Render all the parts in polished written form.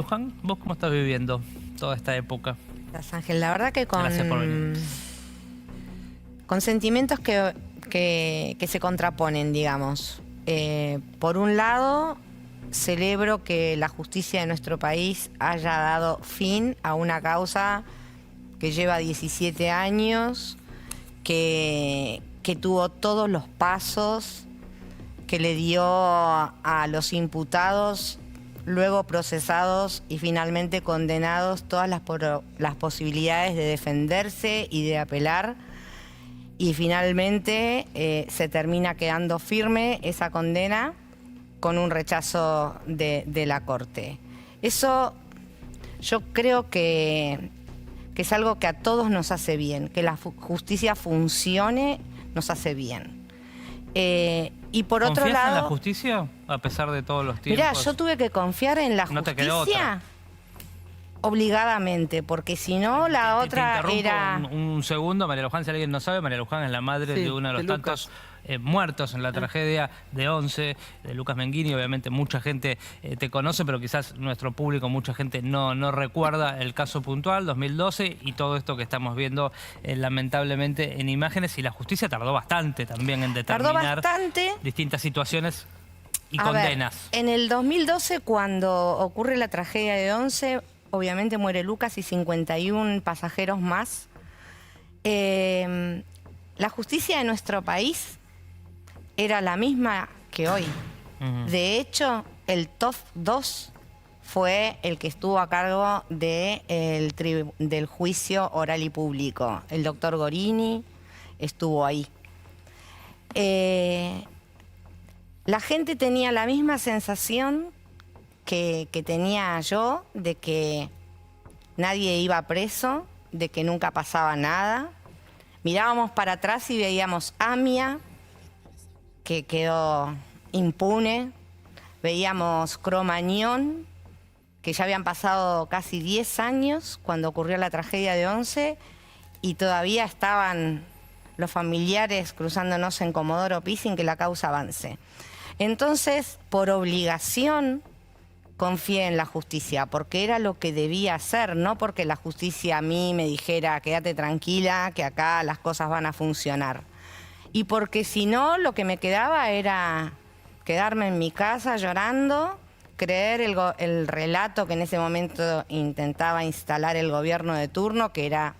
Juan, ¿vos cómo estás viviendo toda esta época? Gracias, Ángel. La verdad que Gracias por venir. con sentimientos que se contraponen, digamos. Por un lado, celebro que la justicia de nuestro país haya dado fin a una causa que lleva 17 años, que tuvo todos los pasos, que le dio a los imputados, luego procesados y finalmente condenados, todas las posibilidades de defenderse y de apelar. Y finalmente se termina quedando firme esa condena con un rechazo de la Corte. Eso yo creo que es algo que a todos nos hace bien, que la justicia funcione nos hace bien. Y por otro lado... ¿Confías en la justicia a pesar de todos los tiempos? Mirá, yo tuve que confiar en la No te quedó otra. justicia obligadamente, porque si no la otra te era... un segundo, María Luján, si alguien no sabe, María Luján es la madre de uno de los tantos muertos en la tragedia de Once, de Lucas Menguini. Obviamente mucha gente te conoce, pero quizás nuestro público, mucha gente no recuerda el caso puntual, 2012, y todo esto que estamos viendo lamentablemente en imágenes. Y la justicia tardó bastante también en determinar distintas situaciones y condenas. En el 2012, cuando ocurre la tragedia de Once, obviamente muere Lucas y 51 pasajeros más. La justicia de nuestro país era la misma que hoy. De hecho, el TOF 2 fue el que estuvo a cargo del juicio oral y público. El doctor Gorini estuvo ahí. La gente tenía la misma sensación que tenía yo, de que nadie iba preso, de que nunca pasaba nada. Mirábamos para atrás y veíamos Amia, que quedó impune. Veíamos Cromañón, que ya habían pasado casi 10 años cuando ocurrió la tragedia de Once, y todavía estaban los familiares cruzándonos en Comodoro Pi sin que la causa avance. Entonces, por obligación, confié en la justicia, porque era lo que debía hacer, no porque la justicia a mí me dijera quédate tranquila, que acá las cosas van a funcionar. Y porque si no, lo que me quedaba era quedarme en mi casa llorando, creer el relato que en ese momento intentaba instalar el gobierno de turno, que era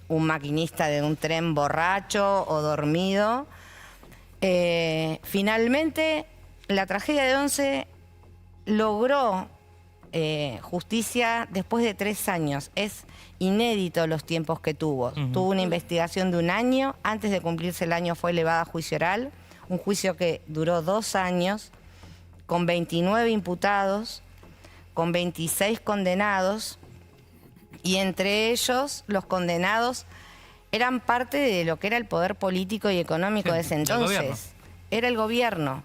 un maquinista de un tren borracho o dormido. Finalmente, la tragedia de Once logró justicia después de 3 años. Es inédito los tiempos que tuvo. Tuvo una investigación de 1 año. Antes de cumplirse el año fue elevada a juicio oral. Un juicio que duró 2 años, con 29 imputados, con 26 condenados. Y entre ellos, los condenados eran parte de lo que era el poder político y económico de ese entonces. Era el gobierno.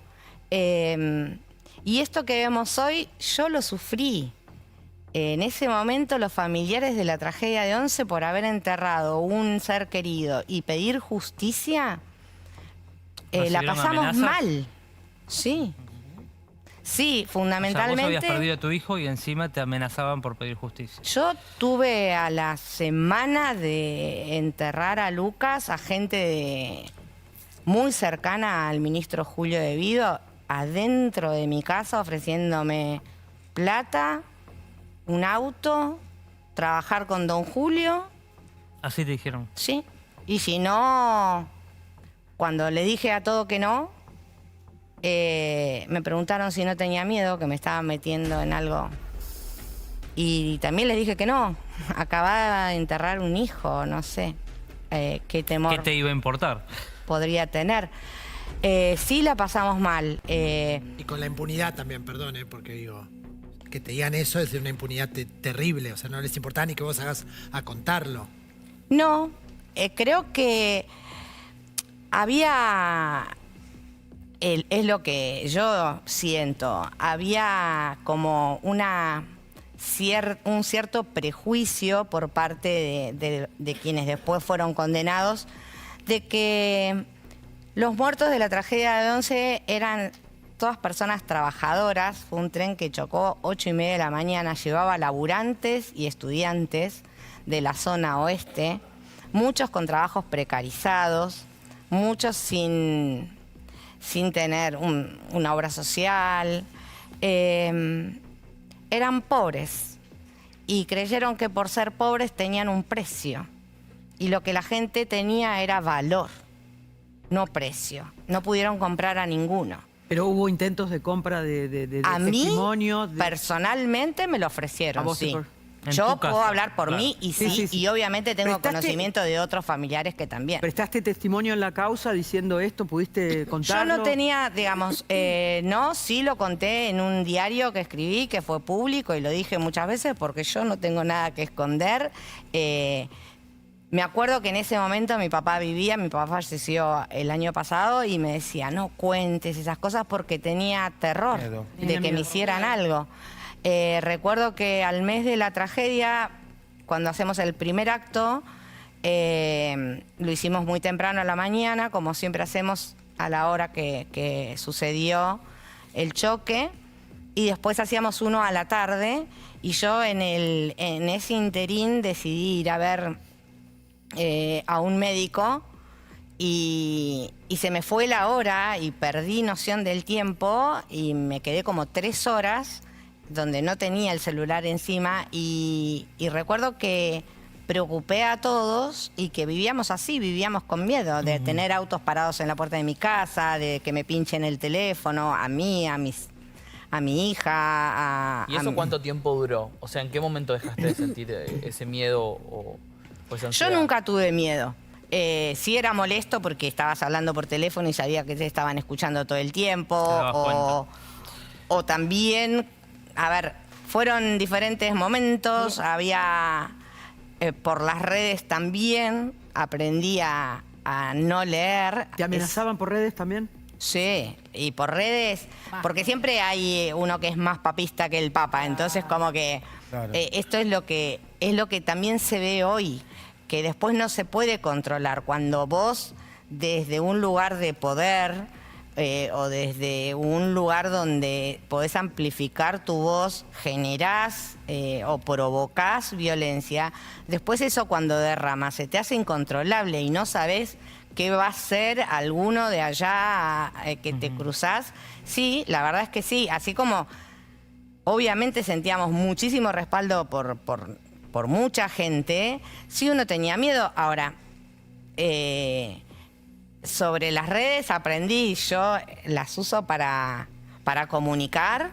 Y esto que vemos hoy, yo lo sufrí. En ese momento, los familiares de la tragedia de Once, por haber enterrado un ser querido y pedir justicia, la pasamos mal. Sí. Sí, fundamentalmente... O sea, vos habías perdido a tu hijo y encima te amenazaban por pedir justicia. Yo tuve a la semana de enterrar a Lucas a gente muy cercana al ministro Julio De Vido adentro de mi casa ofreciéndome plata, un auto, trabajar con don Julio. ¿Así te dijeron? Sí. Y si no, cuando le dije a todo que no, me preguntaron si no tenía miedo, que me estaba metiendo en algo. Y también les dije que no. Acababa de enterrar un hijo, no sé. Qué temor. ¿Qué te iba a importar? Podría tener. Sí la pasamos mal. Y con la impunidad también, perdón, porque digo, que te digan eso es de una impunidad terrible. O sea, no les importaba ni que vos hagas a contarlo. No, creo que había... es lo que yo siento. Había como un cierto prejuicio por parte de quienes después fueron condenados, de que los muertos de la tragedia de Once eran todas personas trabajadoras. Fue un tren que chocó 8:30 de la mañana, llevaba laburantes y estudiantes de la zona oeste, muchos con trabajos precarizados, muchos sin tener una obra social. Eran pobres y creyeron que por ser pobres tenían un precio. Y lo que la gente tenía era valor, no precio. No pudieron comprar a ninguno. Pero hubo intentos de compra de A mí, testimonio. personalmente, me lo ofrecieron, ¿A vos sí. En Yo tu puedo caso, hablar por claro. mí y Sí, sí, sí, sí. y obviamente tengo Prestaste- conocimiento de otros familiares que también. ¿Prestaste testimonio en la causa diciendo esto? ¿Pudiste Yo contarlo? no tenía, digamos, no, sí lo conté en un diario que escribí, que fue público, y lo dije muchas veces porque yo no tengo nada que esconder. Me acuerdo que en ese momento mi papá falleció el año pasado y me decía, no cuentes esas cosas porque tenía terror Miedo. de Tenía que me miedo. hicieran algo. Recuerdo que al mes de la tragedia, cuando hacemos el primer acto, lo hicimos muy temprano a la mañana, como siempre hacemos a la hora que sucedió el choque, y después hacíamos uno a la tarde, y yo en ese interín decidí ir a ver a un médico y se me fue la hora y perdí noción del tiempo y me quedé como 3 horas donde no tenía el celular encima y recuerdo que preocupé a todos y que vivíamos así, vivíamos con miedo de tener autos parados en la puerta de mi casa, de que me pinchen el teléfono, a mí, a mi hija. ¿Y eso cuánto tiempo duró? O sea, ¿en qué momento dejaste de sentir ese miedo o esa Yo ansiedad? nunca tuve miedo. Sí era molesto porque estabas hablando por teléfono y sabía que te estaban escuchando todo el tiempo. Te dabas cuenta. O también, a ver, fueron diferentes momentos. Había, por las redes también, aprendí a no leer. ¿Te amenazaban por redes también? Sí, y por redes, porque siempre hay uno que es más papista que el Papa, entonces como que Claro. esto es lo que también se ve hoy, que después no se puede controlar. Cuando vos desde un lugar de poder o desde un lugar donde podés amplificar tu voz, generás o provocás violencia, después eso cuando derrama se te hace incontrolable y no sabés qué va a ser alguno de allá que te cruzás. Sí, la verdad es que sí, así como obviamente sentíamos muchísimo respaldo por mucha gente, sí uno tenía miedo. Ahora, sobre las redes aprendí, yo las uso para comunicar.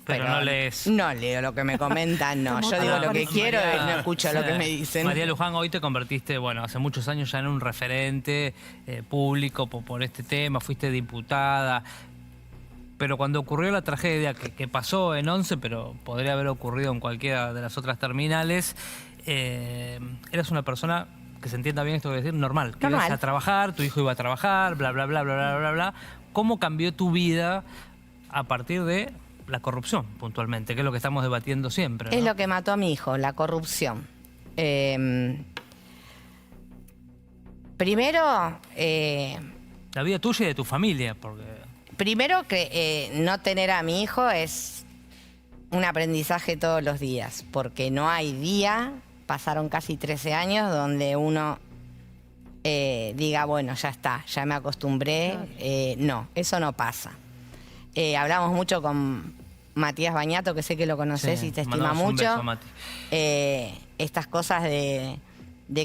Pero no lees. No leo lo que me comentan, no. Yo digo lo que quiero y no escucho lo que me dicen. María Luján, hoy te convertiste, bueno, hace muchos años ya en un referente público por este tema, fuiste diputada. Pero cuando ocurrió la tragedia, que pasó en 11, pero podría haber ocurrido en cualquiera de las otras terminales, eras una persona, que se entienda bien esto que decir, normal. Que ibas a trabajar, tu hijo iba a trabajar, bla, bla, bla, bla, bla, bla, bla. ¿Cómo cambió tu vida a partir de la corrupción, puntualmente, que es lo que estamos debatiendo siempre, ¿no? Es lo que mató a mi hijo, la corrupción. Primero, La vida tuya y de tu familia, porque... primero que no tener a mi hijo es un aprendizaje todos los días, porque no hay día, pasaron casi 13 años, donde uno diga, bueno, ya está, ya me acostumbré. No, eso no pasa. Hablamos mucho con Matías Bañato, que sé que lo conoces Sí, y te estima mandamos un mucho. beso, Mati. Estas cosas de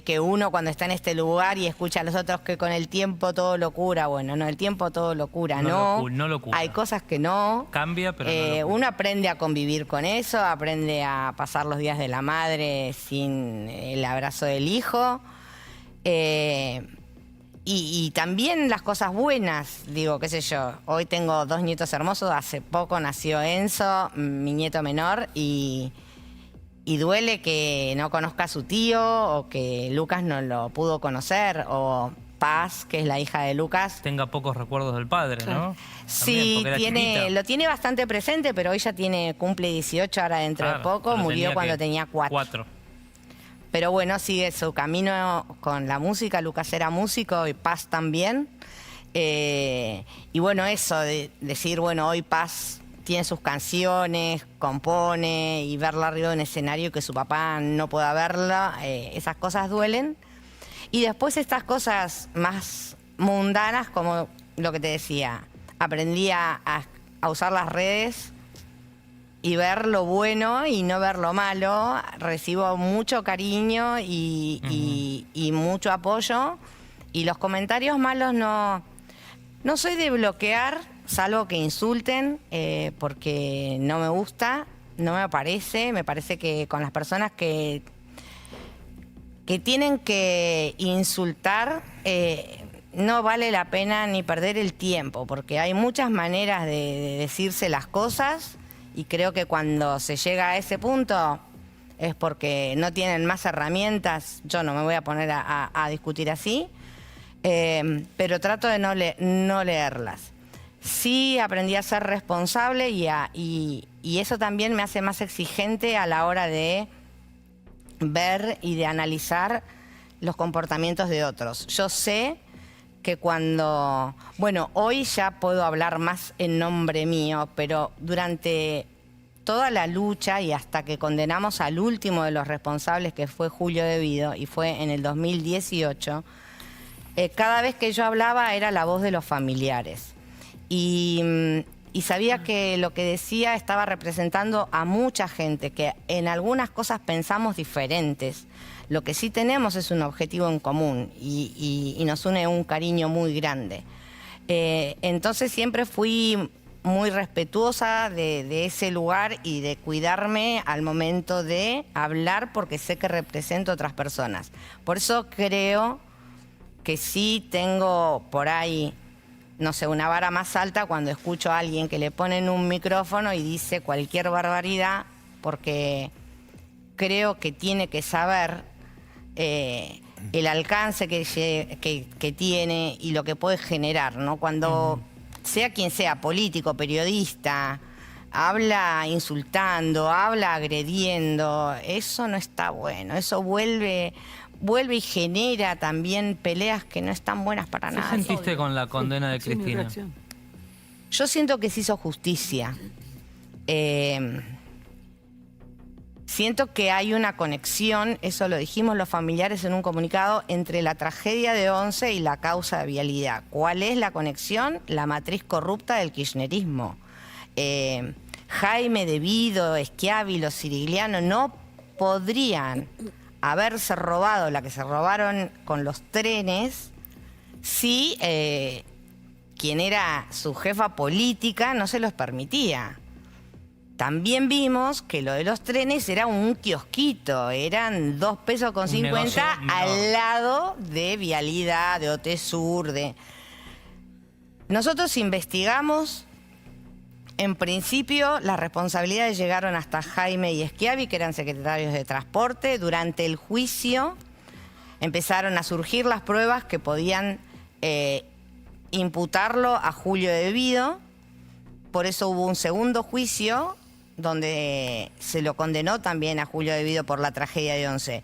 que uno cuando está en este lugar y escucha a los otros que con el tiempo todo lo cura. Bueno, no, el tiempo todo lo cura, no. No lo cura. Hay cosas que no. Cambia, pero no lo cura. Uno aprende a convivir con eso, aprende a pasar los días de la madre sin el abrazo del hijo. Y también las cosas buenas, digo, qué sé yo, hoy tengo 2 nietos hermosos, hace poco nació Enzo, mi nieto menor, y duele que no conozca a su tío o que Lucas no lo pudo conocer, o Paz, que es la hija de Lucas. Tenga pocos recuerdos del padre, ¿no? Sí, También, porque era chiquita. lo tiene bastante presente, pero ella cumple 18 ahora dentro de Claro, poco, pero murió cuando ¿qué? tenía 4. 4. Pero bueno, sigue su camino con la música. Lucas era músico y Paz también. Y bueno, eso de decir, bueno, hoy Paz tiene sus canciones, compone, y verla arriba en escenario y que su papá no pueda verla, esas cosas duelen. Y después estas cosas más mundanas, como lo que te decía, aprendí a usar las redes y ver lo bueno y no ver lo malo. Recibo mucho cariño y mucho apoyo. Y los comentarios malos no soy de bloquear, salvo que insulten, porque no me gusta, no me parece. Me parece que con las personas que tienen que insultar, no vale la pena ni perder el tiempo, porque hay muchas maneras de decirse las cosas, y creo que cuando se llega a ese punto es porque no tienen más herramientas. Yo no me voy a poner a discutir así, pero trato de no leerlas. Sí aprendí a ser responsable y eso también me hace más exigente a la hora de ver y de analizar los comportamientos de otros. Yo sé que cuando... Bueno, hoy ya puedo hablar más en nombre mío, pero durante toda la lucha y hasta que condenamos al último de los responsables, que fue Julio De Vido, y fue en el 2018, cada vez que yo hablaba era la voz de los familiares. Y sabía que lo que decía estaba representando a mucha gente, que en algunas cosas pensamos diferentes. Lo que sí tenemos es un objetivo en común y nos une un cariño muy grande. Entonces siempre fui muy respetuosa de ese lugar y de cuidarme al momento de hablar, porque sé que represento a otras personas. Por eso creo que sí tengo por ahí, no sé, una vara más alta cuando escucho a alguien que le ponen un micrófono y dice cualquier barbaridad, porque creo que tiene que saber el alcance que tiene y lo que puede generar, ¿no? Cuando sea quien sea, político, periodista, habla insultando, habla agrediendo, eso no está bueno. Eso vuelve y genera también peleas que no están buenas para nada. ¿Qué sentiste con la condena de Cristina? Yo siento que se hizo justicia. Siento que hay una conexión, eso lo dijimos los familiares en un comunicado, entre la tragedia de Once y la causa de vialidad. ¿Cuál es la conexión? La matriz corrupta del kirchnerismo. Jaime, De Vido, Schiavi, los Sirigliano no podrían haberse robado la que se robaron con los trenes si quien era su jefa política no se los permitía. También vimos que lo de los trenes era un kiosquito, eran 2 pesos con 50 al lado de Vialidad, de OTESUR, Nosotros investigamos. En principio, las responsabilidades llegaron hasta Jaime y Schiavi, que eran secretarios de Transporte. Durante el juicio empezaron a surgir las pruebas que podían imputarlo a Julio De Vido. Por eso hubo un segundo juicio donde se lo condenó también a Julio De Vido por la tragedia de Once.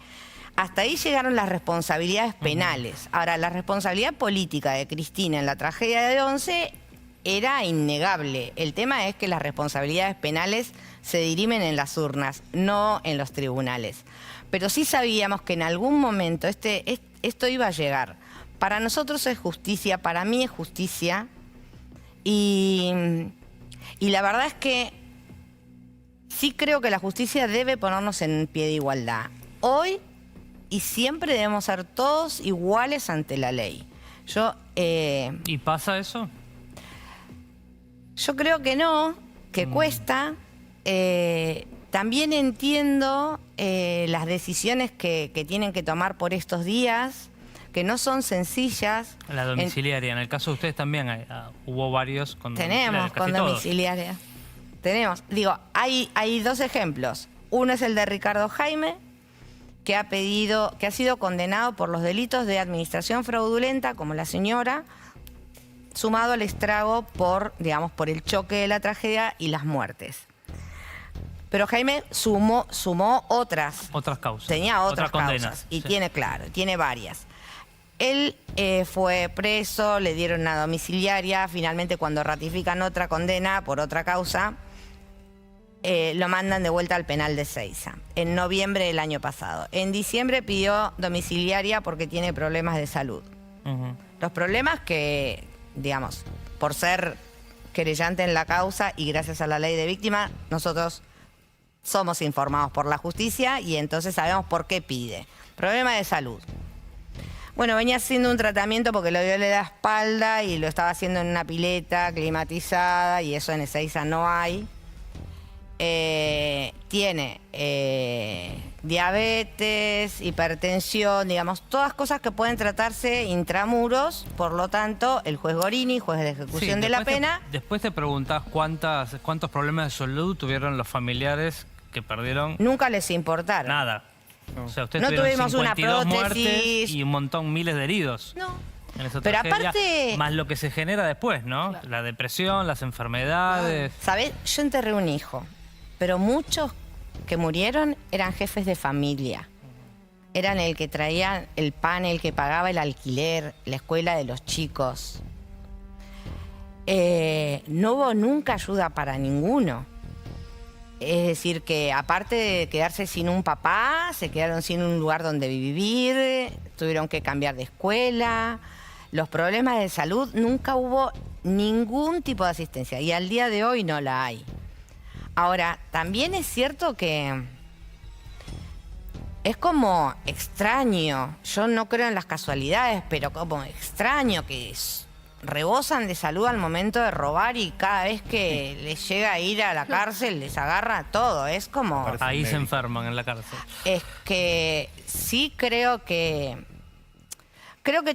Hasta ahí llegaron las responsabilidades penales. Ahora, la responsabilidad política de Cristina en la tragedia de Once era innegable. El tema es que las responsabilidades penales se dirimen en las urnas, no en los tribunales. Pero sí sabíamos que en algún momento esto iba a llegar. Para nosotros es justicia, para mí es justicia. Y la verdad es que sí creo que la justicia debe ponernos en pie de igualdad. Hoy y siempre debemos ser todos iguales ante la ley. ¿Y pasa eso? Yo creo que no, que cuesta. También entiendo las decisiones que tienen que tomar por estos días, que no son sencillas. La domiciliaria, en el caso de ustedes también hubo varios con domiciliaria. Tenemos con domiciliaria. Tenemos, digo, hay 2 ejemplos. Uno es el de Ricardo Jaime, que ha sido condenado por los delitos de administración fraudulenta, como la señora, sumado al estrago por el choque de la tragedia y las muertes. Pero Jaime sumó otras causas. Tenía otras causas. Condenas, Y sí. tiene varias. Él fue preso, le dieron una domiciliaria, finalmente cuando ratifican otra condena por otra causa, lo mandan de vuelta al penal de Seiza, en noviembre del año pasado. En diciembre pidió domiciliaria porque tiene problemas de salud. Los problemas que, digamos, por ser querellante en la causa y gracias a la ley de víctima, nosotros somos informados por la justicia y entonces sabemos por qué pide. Problema de salud. Bueno, venía haciendo un tratamiento porque le dio la espalda y lo estaba haciendo en una pileta climatizada y eso en Ezeiza no hay. Tiene diabetes, hipertensión, digamos, todas cosas que pueden tratarse intramuros. Por lo tanto, el juez Gorini, juez de ejecución de la pena... Después te preguntás cuántos problemas de salud tuvieron los familiares que perdieron... Nunca les importaron. Nada. O sea, ustedes No tuvieron tuvimos una 52 muertes prótesis. y un montón, miles de heridos. No. En esa Pero tragedia, aparte... más lo que se genera después, ¿no? Claro. La depresión, las enfermedades. ¿Sabés? Yo enterré un hijo, pero muchos que murieron eran jefes de familia. Eran el que traía el pan, el que pagaba el alquiler, la escuela de los chicos. No hubo nunca ayuda para ninguno. Es decir, que aparte de quedarse sin un papá, se quedaron sin un lugar donde vivir, tuvieron que cambiar de escuela. Los problemas de salud, nunca hubo ningún tipo de asistencia y al día de hoy no la hay. Ahora, también es cierto que es como extraño, yo no creo en las casualidades, pero como extraño que rebosan de salud al momento de robar y cada vez que les llega a ir a la cárcel les agarra todo. Es como... Ahí se enferman en la cárcel. Es que sí creo que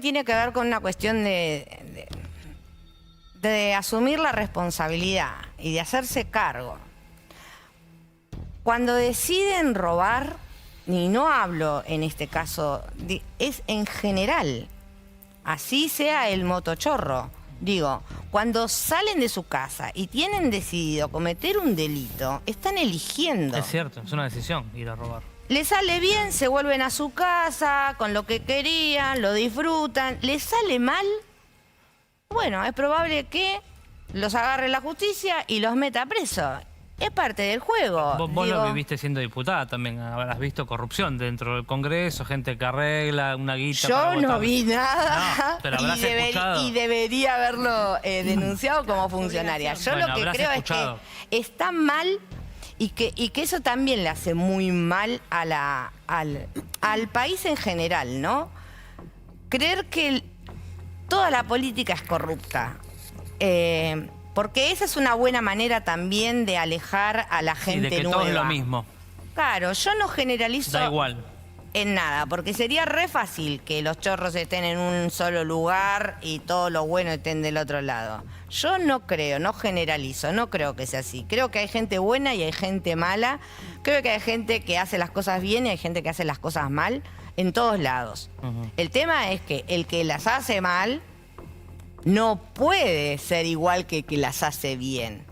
tiene que ver con una cuestión de asumir la responsabilidad y de hacerse cargo. Cuando deciden robar, y no hablo en este caso, es en general, así sea el motochorro. Digo, cuando salen de su casa y tienen decidido cometer un delito, están eligiendo. Es cierto, es una decisión ir a robar. Les sale bien, se vuelven a su casa con lo que querían, lo disfrutan. Les sale mal, bueno, es probable que los agarre la justicia y los meta presos. Es parte del juego. Vos lo viviste siendo diputada también. Habrás visto corrupción dentro del Congreso, gente que arregla una guita. Yo no vi nada No, pero habrás escuchado. y debería haberlo denunciado como funcionaria. Yo Bueno, lo que habrás creo escuchado. es que está mal y que eso también le hace muy mal a al país en general, ¿no? Creer que toda la política es corrupta. Porque esa es una buena manera también de alejar a la gente de que nueva. todo es lo mismo. Claro, yo no generalizo Da igual. en nada, porque sería re fácil que los chorros estén en un solo lugar y todo lo bueno estén del otro lado. Yo no creo, no generalizo, no creo que sea así. Creo que hay gente buena y hay gente mala. Creo que hay gente que hace las cosas bien y hay gente que hace las cosas mal en todos lados. El tema es que el que las hace mal no puede ser igual que el que las hace bien.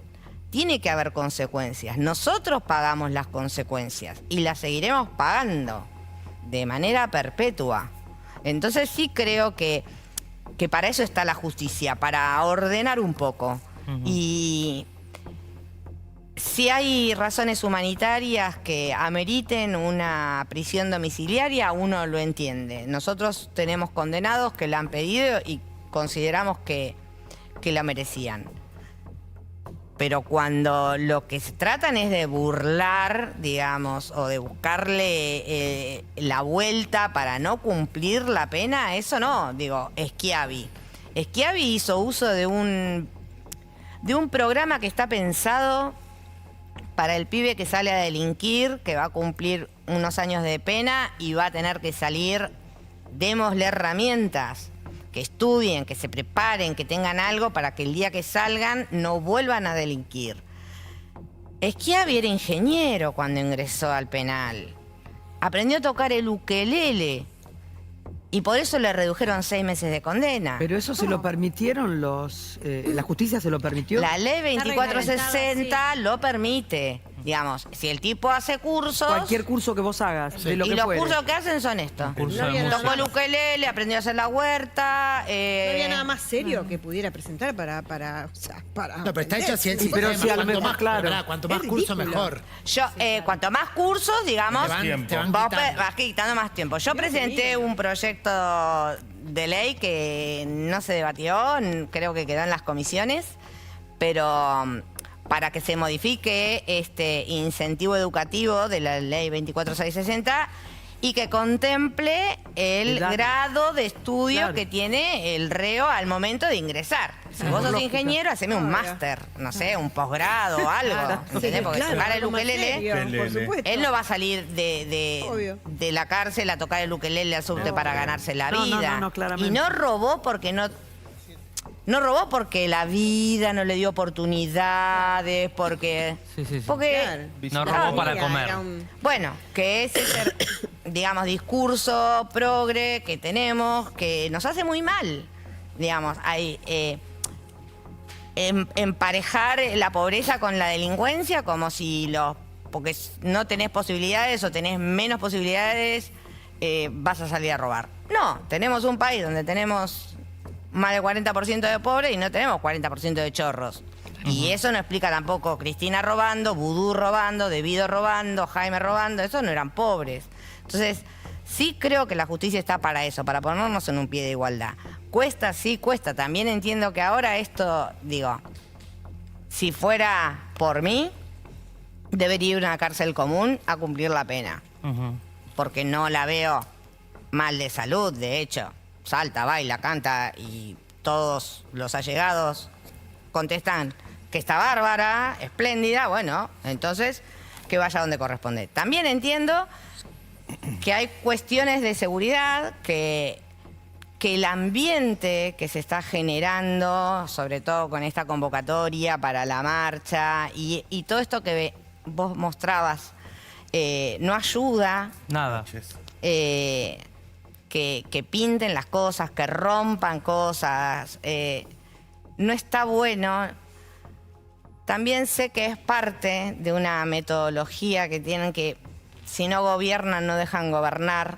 Tiene que haber consecuencias. Nosotros pagamos las consecuencias y las seguiremos pagando de manera perpetua. Entonces sí creo que para eso está la justicia, para ordenar un poco. Y si hay razones humanitarias que ameriten una prisión domiciliaria, uno lo entiende. Nosotros tenemos condenados que la han pedido y consideramos que la merecían. Pero cuando lo que se tratan es de burlar, digamos, o de buscarle la vuelta para no cumplir la pena, eso no. Digo, Schiavi hizo uso de un programa que está pensado para el pibe que sale a delinquir, que va a cumplir unos años de pena y va a tener que salir. Démosle herramientas, que estudien, que se preparen, que tengan algo para que el día que salgan no vuelvan a delinquir. Schiavi era ingeniero cuando ingresó al penal. Aprendió a tocar el ukelele y por eso le redujeron 6 meses de condena. Pero eso se lo permitieron la justicia se lo permitió. La ley 2460 lo permite. Digamos, si el tipo hace cursos... Cualquier curso que vos hagas, de lo y que los fuere. cursos que hacen son estos. Curso No de había música. Tocó el ukelele, aprendió a hacer la huerta. No había nada más serio que pudiera presentar para No, pero está hecho así el Sí, pero sistema. si a lo Cuanto mejor, más, claro. pará, cuanto más Es curso, ridículo. mejor. Yo, cuanto más cursos, digamos, Te van vos quitando. vas quitando más tiempo. Yo presenté un proyecto de ley que no se debatió, creo que quedó en las comisiones, pero para que se modifique este incentivo educativo de la ley 24660 y que contemple el Edad. grado de estudio Claro. que tiene el reo al momento de ingresar. Si vos sos lógica. ingeniero, haceme un máster, no sé, un posgrado o algo, ¿entendés? Porque tocar el ukelele... por supuesto. Él no va a salir Obvio. de la cárcel a tocar el ukelele al subte para ganarse la No, no, vida. no, claramente. Y no robó porque no robó porque la vida no le dio oportunidades, porque... Sí, sí, sí. Porque... No robó para comer. Era un- Bueno, que ese, digamos, discurso progre que tenemos, que nos hace muy mal, digamos, hay... emparejar la pobreza con la delincuencia como si porque no tenés posibilidades o tenés menos posibilidades, vas a salir a robar. No, tenemos un país donde tenemos más del 40% de pobres y no tenemos 40% de chorros. Y eso no explica tampoco Cristina robando, Vudú robando, Devido robando, Jaime robando, esos no eran pobres. Entonces, sí creo que la justicia está para eso, para ponernos en un pie de igualdad. Cuesta, sí, cuesta. También entiendo que ahora esto, digo, si fuera por mí, debería ir a una cárcel común a cumplir la pena. Ujú. Porque no la veo mal de salud, de hecho. Salta, baila, canta y todos los allegados contestan que está bárbara, espléndida, bueno, entonces que vaya donde corresponde. También entiendo que hay cuestiones de seguridad, que el ambiente que se está generando, sobre todo con esta convocatoria para la marcha y todo esto que vos mostrabas, no ayuda. Nada. Que pinten las cosas, que rompan cosas. No está bueno. También sé que es parte de una metodología que tienen que, si no gobiernan, no dejan gobernar.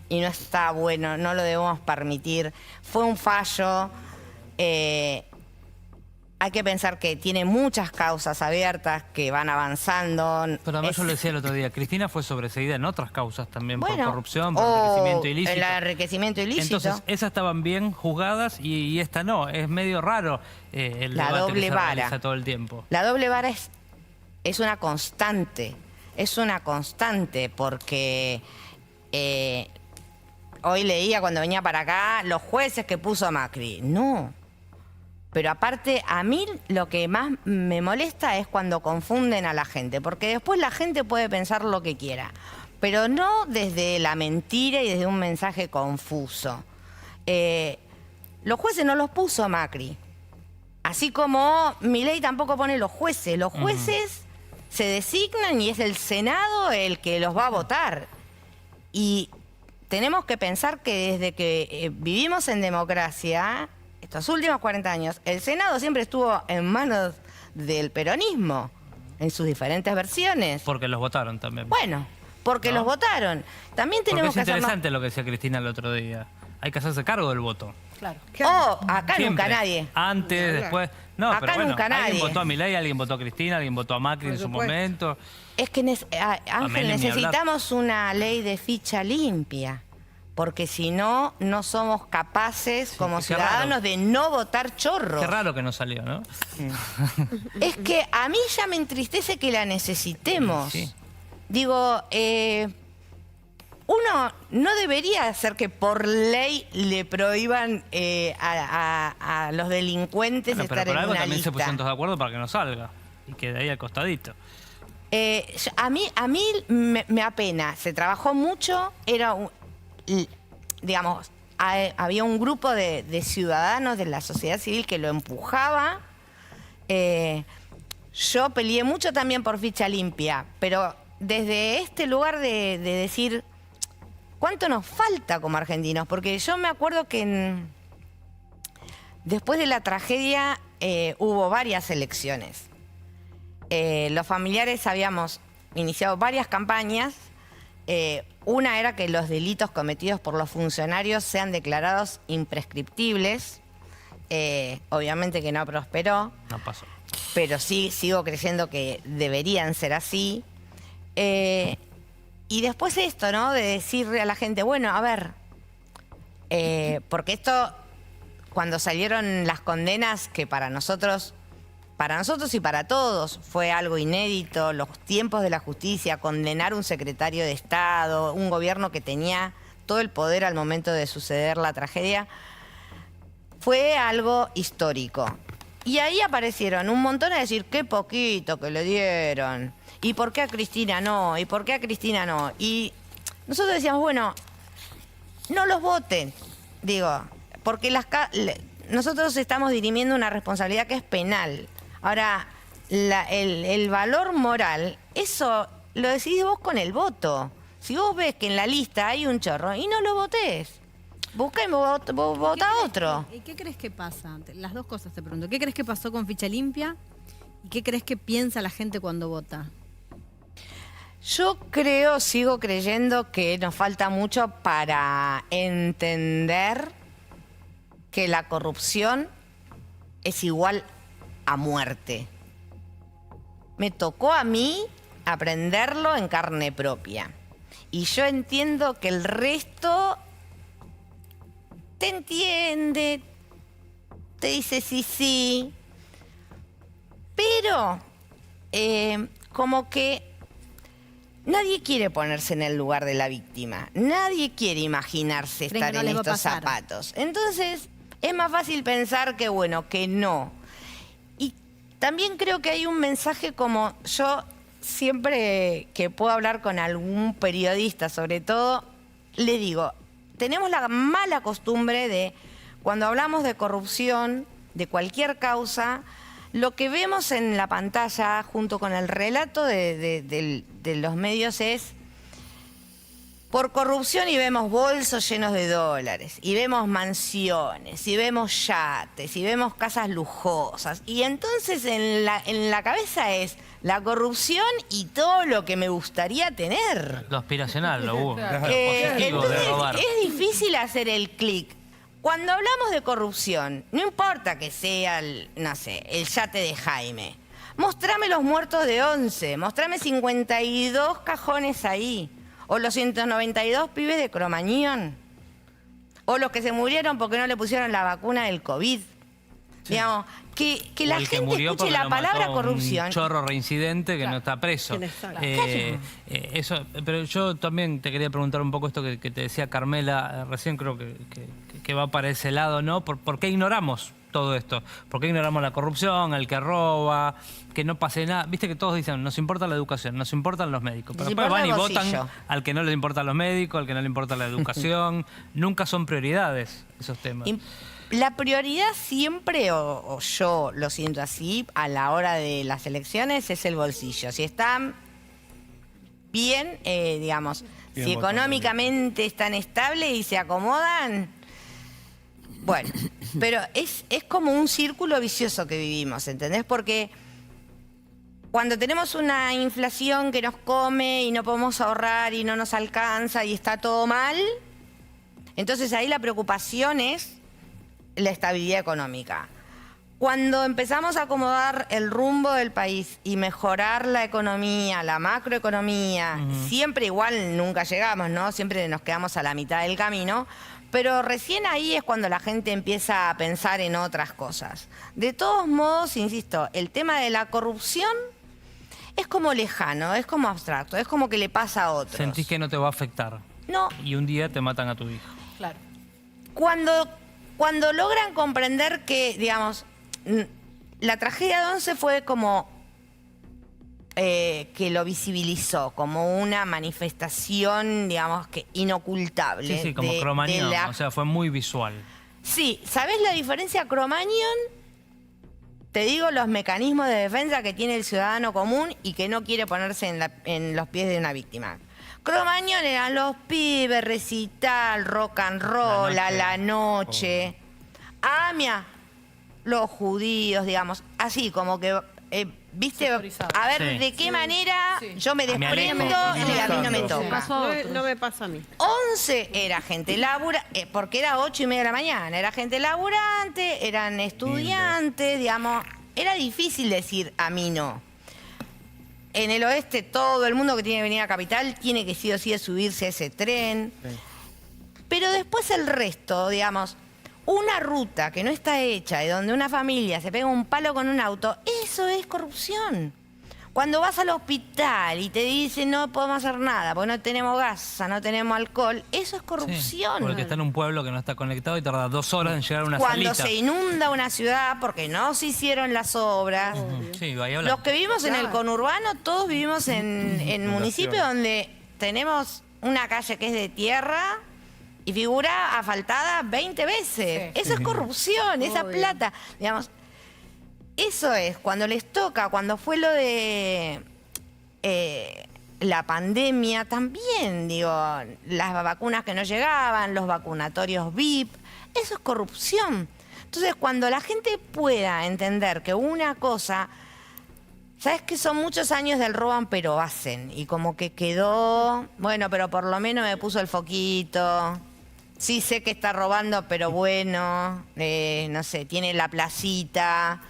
Y no está bueno, no lo debemos permitir. Fue un fallo. Hay que pensar que tiene muchas causas abiertas que van avanzando. Pero además Es- yo lo decía el otro día, Cristina fue sobreseída en otras causas también, por Bueno, corrupción, por o enriquecimiento ilícito. el enriquecimiento ilícito. Entonces, esas estaban bien juzgadas y esta no. Es medio raro el La debate doble que se vara. realiza todo el tiempo. La doble vara es una constante. Es una constante porque hoy leía cuando venía para acá los jueces que puso Macri. No. Pero aparte, a mí lo que más me molesta es cuando confunden a la gente, porque después la gente puede pensar lo que quiera, pero no desde la mentira y desde un mensaje confuso. Los jueces no los puso Macri. Así como Milei tampoco pone los jueces. Los jueces se designan y es el Senado el que los va a votar. Y tenemos que pensar que desde que vivimos en democracia, estos últimos 40 años, el Senado siempre estuvo en manos del peronismo, en sus diferentes versiones. Porque los votaron también. Bueno, porque ¿No? los votaron. También Porque tenemos es que hacernos... interesante lo que decía Cristina el otro día. Hay que hacerse cargo del voto. Oh, acá Siempre. nunca nadie. Antes, después. No, Acá pero bueno, nunca nadie. alguien votó a Milei, alguien votó a Cristina, alguien votó a Macri Por en su supuesto. momento. Es que, Ángel, Menem ni necesitamos una ley de ficha limpia, porque si no, no somos capaces como qué ciudadanos raro. de no votar chorros. Qué raro que no salió, ¿no? Es que a mí ya me entristece que la necesitemos. Sí. Digo, uno no debería hacer que por ley le prohíban a los delincuentes Bueno, pero estar por en algo una también se lista. pusieron todos de acuerdo para que no salga. Y quede ahí al costadito. A mí me apena. Se trabajó mucho. Digamos, había un grupo de ciudadanos de la sociedad civil que lo empujaba. Yo peleé mucho también por ficha limpia, pero desde este lugar de decir cuánto nos falta como argentinos, porque yo me acuerdo que después de la tragedia hubo varias elecciones. los familiares habíamos iniciado varias campañas. Una era que los delitos cometidos por los funcionarios sean declarados imprescriptibles. Obviamente que no prosperó. No pasó. Pero sí sigo creyendo que deberían ser así. Y después esto, ¿no? De decirle a la gente, bueno, a ver, porque esto, cuando salieron las condenas, que para nosotros y para todos fue algo inédito, los tiempos de la justicia, condenar a un secretario de Estado, un gobierno que tenía todo el poder al momento de suceder la tragedia, fue algo histórico. Y ahí aparecieron un montón a decir, qué poquito que le dieron. ¿Y por qué a Cristina no? ¿Y por qué a Cristina no? Y nosotros decíamos, bueno, no los voten. Digo, porque nosotros estamos dirimiendo una responsabilidad que es penal. Ahora, el valor moral, eso lo decidís vos con el voto. Si vos ves que en la lista hay un chorro, y no lo votés. Busca y vota otro. ¿Y qué crees que pasa? Las dos cosas te pregunto. ¿Qué crees que pasó con Ficha Limpia? ¿Y qué crees que piensa la gente cuando vota? Yo sigo creyendo que nos falta mucho para entender que la corrupción es igual a muerte. Me tocó a mí aprenderlo en carne propia. Y yo entiendo que el resto te entiende, te dice sí, pero como que nadie quiere ponerse en el lugar de la víctima. Nadie quiere imaginarse estar en estos zapatos. Entonces, es más fácil pensar que, bueno, que no. Y también creo que hay un mensaje como yo siempre que puedo hablar con algún periodista, sobre todo, le digo, tenemos la mala costumbre de, cuando hablamos de corrupción, de cualquier causa, lo que vemos en la pantalla, junto con el relato de los medios, es por corrupción y vemos bolsos llenos de dólares, y vemos mansiones, y vemos yates, y vemos casas lujosas. Y entonces en la cabeza es la corrupción y todo lo que me gustaría tener. Lo aspiracional, lo positivo Entonces, de robar. es difícil hacer el clic. Cuando hablamos de corrupción, no importa que sea, no sé, el yate de Jaime. Mostrame los muertos de 11, mostrame 52 cajones ahí. O los 192 pibes de Cromañón. O los que se murieron porque no le pusieron la vacuna del COVID. Sí. Digamos, que la gente escuche la palabra corrupción. Un chorro reincidente que no está preso. Eso, pero yo también te quería preguntar un poco esto que te decía Carmela recién, creo que va para ese lado, ¿no? ¿Por qué ignoramos todo esto? ¿Por qué ignoramos la corrupción, el que roba, que no pase nada? Viste que todos dicen, nos importa la educación, nos importan los médicos. Pero después van y votan al que no le importan los médicos, al que no le importa la educación. Nunca son prioridades esos temas. La prioridad siempre, o yo lo siento así, a la hora de las elecciones, es el bolsillo. Si están bien, digamos, bien, si económicamente están estables y se acomodan, bueno, pero es como un círculo vicioso que vivimos, ¿entendés? Porque cuando tenemos una inflación que nos come y no podemos ahorrar y no nos alcanza y está todo mal, entonces ahí la preocupación es la estabilidad económica. Cuando empezamos a acomodar el rumbo del país y mejorar la economía, la macroeconomía, siempre igual nunca llegamos, ¿no? Siempre nos quedamos a la mitad del camino, pero recién ahí es cuando la gente empieza a pensar en otras cosas. De todos modos, insisto, el tema de la corrupción es como lejano, es como abstracto, es como que le pasa a otros. Sentís que no te va a afectar. No. Y un día te matan a tu hijo. Claro. Cuando logran comprender que, digamos, la tragedia de 11 fue como que lo visibilizó, como una manifestación, digamos, que inocultable. Sí, como Cromañón, o sea, fue muy visual. Sí, ¿sabés la diferencia Cromañón? Te digo los mecanismos de defensa que tiene el ciudadano común y que no quiere ponerse en los pies de una víctima. Cromañón eran los pibes, recital, rock and roll, a la noche. Amia, los judíos, digamos, así como que ¿viste? Sectorizado. A ver, Sí. ¿de qué manera yo me Me desprendo alejo. y a mí no me toca? Paso a otros. No me pasa a mí. 11 era gente porque era 8:30 de la mañana, era gente laburante, eran estudiantes, digamos, era difícil decir a mí no. En el oeste todo el mundo que tiene que venir a Capital tiene que sí o sí subirse a ese tren. Pero después el resto, digamos, una ruta que no está hecha y donde una familia se pega un palo con un auto, eso es corrupción. Cuando vas al hospital y te dicen no podemos hacer nada porque no tenemos gas, no tenemos alcohol, eso es corrupción. Porque está en un pueblo que no está conectado y tarda 2 horas en llegar a una Cuando salita. se inunda una ciudad porque no se hicieron las obras. Sí, Bahía Blanca. Los que vivimos en el conurbano, todos vivimos en municipios donde tenemos una calle que es de tierra y figura asfaltada 20 veces. Eso es corrupción, esa plata. Digamos, eso es, cuando les toca, cuando fue lo de la pandemia, también, digo, las vacunas que no llegaban, los vacunatorios VIP, eso es corrupción. Entonces, cuando la gente pueda entender que una cosa, sabes que son muchos años del roban pero hacen, y como que quedó, bueno, pero por lo menos me puso el foquito, sí sé que está robando, pero bueno, no sé, tiene la placita.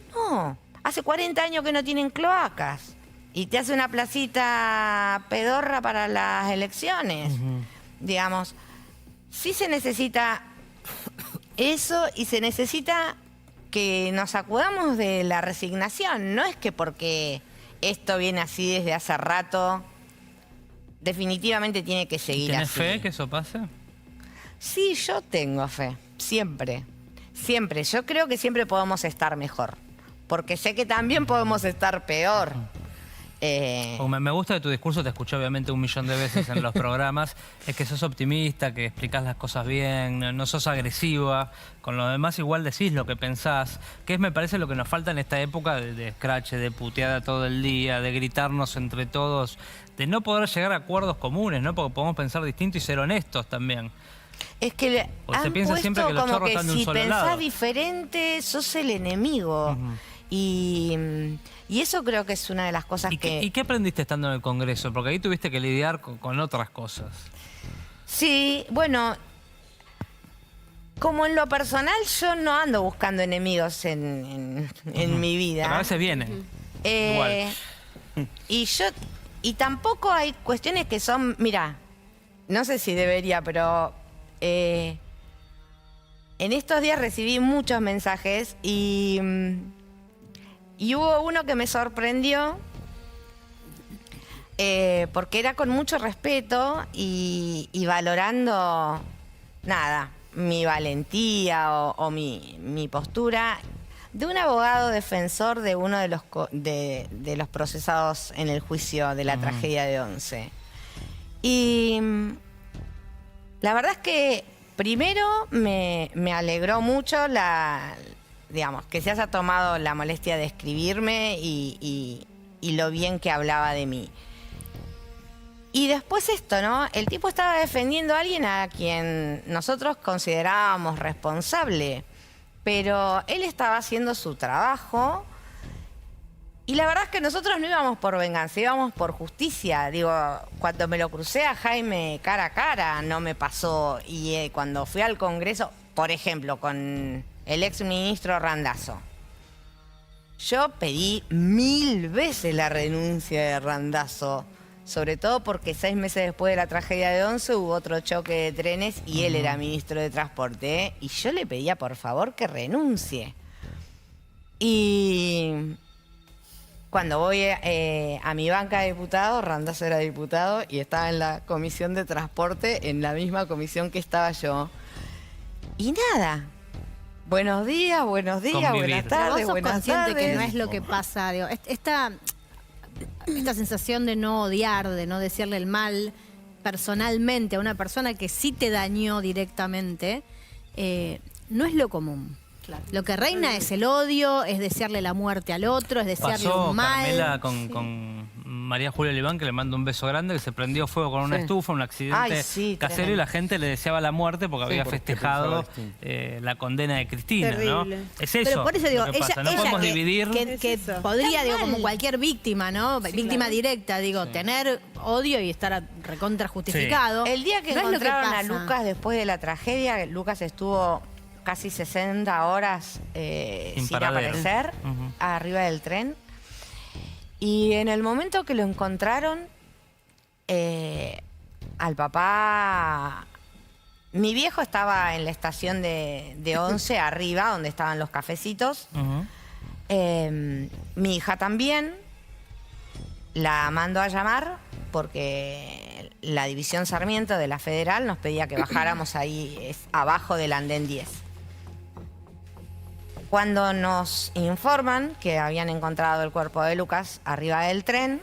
No, hace 40 años que no tienen cloacas y te hace una placita pedorra para las elecciones. Digamos, sí se necesita eso y se necesita que nos acudamos de la resignación. No es que porque esto viene así desde hace rato, definitivamente tiene que seguir ¿Tienes así. fe que eso pase? Sí, yo tengo fe, siempre. Siempre. Yo creo que siempre podemos estar mejor. Porque sé que también podemos estar peor. Me gusta de tu discurso, te escuché obviamente 1.000.000 de veces en los programas, es que sos optimista, que explicás las cosas bien, no sos agresiva, con lo demás igual decís lo que pensás, que es me parece lo que nos falta en esta época de escrache, de puteada todo el día, de gritarnos entre todos, de no poder llegar a acuerdos comunes, ¿no? Porque podemos pensar distinto y ser honestos también. Es que Porque se han piensa puesto siempre que los como chorros que están de un si solo pensás lado. diferente, sos el enemigo. Y eso creo que es una de las cosas ¿Y que... qué aprendiste estando en el Congreso? Porque ahí tuviste que lidiar con otras cosas. Sí, bueno, como en lo personal yo no ando buscando enemigos en mi vida. Pero a veces vienen. Igual. Y tampoco hay cuestiones que son, mira, no sé si debería, pero en estos días recibí muchos mensajes y hubo uno que me sorprendió porque era con mucho respeto y valorando, nada, mi valentía o mi postura de un abogado defensor de uno de los procesados en el juicio de la tragedia de Once. Y la verdad es que primero me alegró mucho digamos, que se haya tomado la molestia de escribirme y lo bien que hablaba de mí. Y después esto, ¿no? El tipo estaba defendiendo a alguien a quien nosotros considerábamos responsable, pero él estaba haciendo su trabajo y la verdad es que nosotros no íbamos por venganza, íbamos por justicia. Digo, cuando me lo crucé a Jaime cara a cara no me pasó, y cuando fui al Congreso, por ejemplo, con el ex ministro Randazzo, yo pedí 1000 veces la renuncia de Randazzo, sobre todo porque 6 meses después de la tragedia de Once hubo otro choque de trenes y él era ministro de Transporte, y yo le pedía por favor que renuncie. Y cuando voy a mi banca de diputado, Randazzo era diputado y estaba en la comisión de transporte, en la misma comisión que estaba yo. Y nada. Buenos días, buenas Convivir. tardes, Pero vos sos buenas consciente tardes. que no es lo que pasa, digo, esta sensación de no odiar, de no decirle el mal personalmente a una persona que sí te dañó directamente, no es lo común. Lo que reina es el odio, es desearle la muerte al otro, es desearle Pasó, un mal. Carmela, con María Julia Oliván, que le mando un beso grande, que se prendió fuego con una Sí. estufa, un accidente Ay, sí, casero, tremendo. y la gente le deseaba la muerte porque había porque festejado pensaba la condena de Cristina, ¿no? Terrible. Es eso Pero por eso digo, lo que pasa. No ella podemos que, dividir... que Es eso. podría, digo, Está como mal. cualquier víctima, ¿no? Víctima directa, digo, tener odio y estar recontra justificado. El día que No es lo encontraron a pasa. Lucas después de la tragedia, Lucas estuvo casi 60 horas sin paradero. aparecer Ujú. arriba del tren. Y en el momento que lo encontraron, al papá... Mi viejo estaba en la estación de 11 arriba, donde estaban los cafecitos. Ujú. Mi hija también. La mando a llamar porque la División Sarmiento de la Federal nos pedía que bajáramos ahí abajo del andén 10. Cuando nos informan que habían encontrado el cuerpo de Lucas arriba del tren,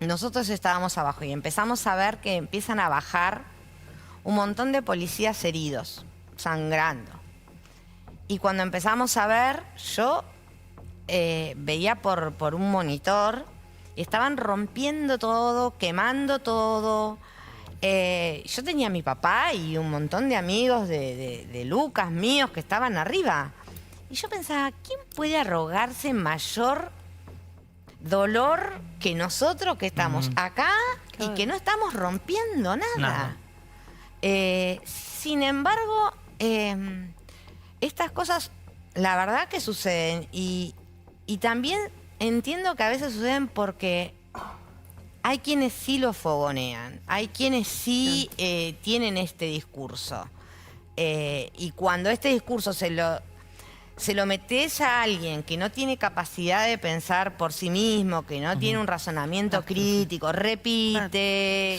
nosotros estábamos abajo y empezamos a ver que empiezan a bajar un montón de policías heridos, sangrando. Y cuando empezamos a ver, yo veía por un monitor y estaban rompiendo todo, quemando todo. Yo tenía a mi papá y un montón de amigos de Lucas míos que estaban arriba. Y yo pensaba, ¿quién puede arrogarse mayor dolor que nosotros que estamos acá y que no estamos rompiendo nada? Nada. Sin embargo, estas cosas, la verdad que suceden. Y también entiendo que a veces suceden porque hay quienes sí lo fogonean, hay quienes sí tienen este discurso. Y cuando este discurso se lo metes a alguien que no tiene capacidad de pensar por sí mismo, que no tiene un razonamiento crítico, repite,